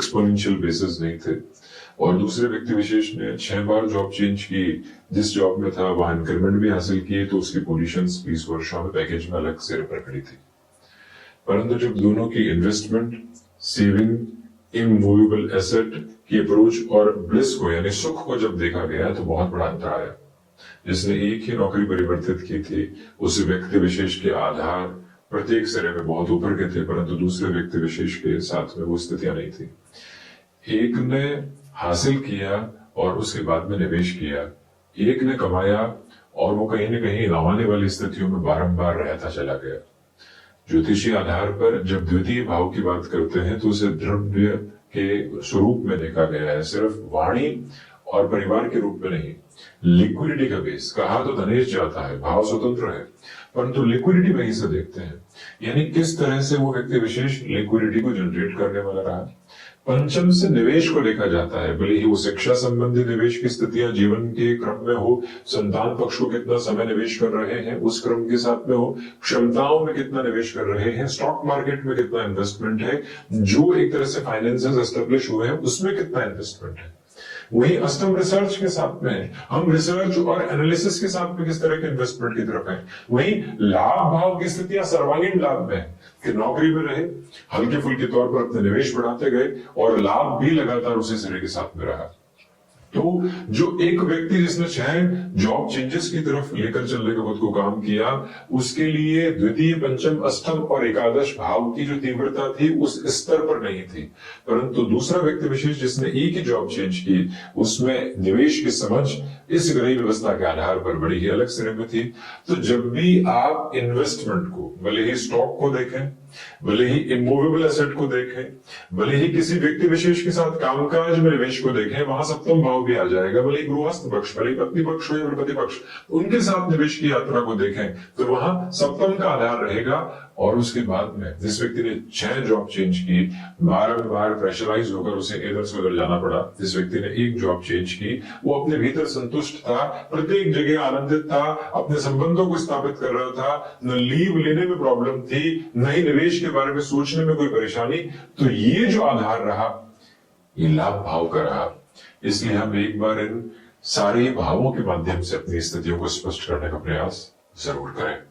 Exponential basis नहीं थे। और दूसरे व्यक्ति विशेष ने 6 बार जॉब चेंज की, जिस जॉब में था वहां इंक्रीमेंट भी हासिल किए, तो उसकी पोजीशंस 20 वर्षों में पैकेज में अलग सिरे पर खड़ी थी। परंतु जब दोनों की इन्वेस्टमेंट, सेविंग, इमूवेबल एसेट की अप्रोच और ब्लिस को यानी सुख को जब देखा गया तो बहुत बड़ा अंतर आया। जिसने एक ही नौकरी परिवर्तित की थी, उस व्यक्ति विशेष के आधार प्रत्येक सिरे में बहुत ऊपर के थे, परंतु दूसरे व्यक्ति विशेष के साथ में वो स्थितियां नहीं थी। एक ने हासिल किया और उसके बाद में निवेश किया, एक ने कमाया और वो कहीं न कहीं गंवाने वाली स्थितियों में बारंबार रहता चला गया। ज्योतिषीय आधार पर जब द्वितीय भाव की बात करते हैं तो उसे द्रव्य के स्वरूप में देखा गया है, सिर्फ वाणी और परिवार के रूप में नहीं। लिक्विडिटी का बेस कहा तो धनेश जाता है, भाव स्वतंत्र है, परंतु लिक्विडिटी वहीं से देखते हैं, यानी किस तरह से वो व्यक्ति विशेष लिक्विडिटी को जनरेट करने वाला रहा। पंचम से निवेश को देखा जाता है, भले ही वो शिक्षा संबंधी निवेश की स्थितियां जीवन के क्रम में हो, संतान पक्ष को कितना समय निवेश कर रहे हैं उस क्रम के साथ में हो, क्षमताओं में कितना निवेश कर रहे हैं, स्टॉक मार्केट में कितना इन्वेस्टमेंट है, जो एक तरह से फाइनेंसेस एस्टेब्लिश हुए हैं उसमें कितना इन्वेस्टमेंट है। वही अष्टम रिसर्च के साथ में हम रिसर्च और एनालिसिस के साथ में किस तरह के इन्वेस्टमेंट की तरफ है। वही लाभ भाव की स्थितियां सर्वांगीण लाभ में कि नौकरी में रहे, हल्के फुल्के तौर पर अपने निवेश बढ़ाते गए और लाभ भी लगातार उसी सिरे के साथ में रहा। तो जो एक व्यक्ति जिसने 6 जॉब चेंजेस की तरफ लेकर चलने का खुद को काम किया, उसके लिए द्वितीय, पंचम, अष्टम और एकादश भाव की जो तीव्रता थी उस स्तर पर नहीं थी। परंतु दूसरा व्यक्ति विशेष जिसने एक ही जॉब चेंज की, उसमें निवेश की समझ इस ग्रही व्यवस्था के आधार पर बड़ी ही अलग सिरे में थी। तो जब भी आप इन्वेस्टमेंट को, भले ही स्टॉक को देखें, भले ही इमूवेबल एसेट को देखें, भले ही किसी व्यक्ति विशेष के साथ कामकाज में निवेश को देखें, वहां सप्तम भाव भी आ जाएगा। भले ही गृहस्थ पक्ष, भले ही पत्नी पक्ष हो या पति पक्ष, उनके साथ निवेश की यात्रा को देखें तो वहां सप्तम का आधार रहेगा। और उसके बाद में जिस व्यक्ति ने 6 जॉब चेंज की, बार प्रेशराइज होकर उसे इधर से उधर जाना पड़ा, जिस व्यक्ति ने एक जॉब चेंज की, वो अपने भीतर संतुष्ट था, प्रत्येक जगह आनंदित था, अपने संबंधों को स्थापित कर रहा था, न लीव लेने में प्रॉब्लम थी, न ही निवेश के बारे में सोचने में कोई परेशानी। तो ये जो आधार रहा, ये लाभ भाव का रहा। इसलिए हम एक बार इन सारे भावों के माध्यम से अपनी स्थितियों को स्पष्ट करने का प्रयास जरूर करें।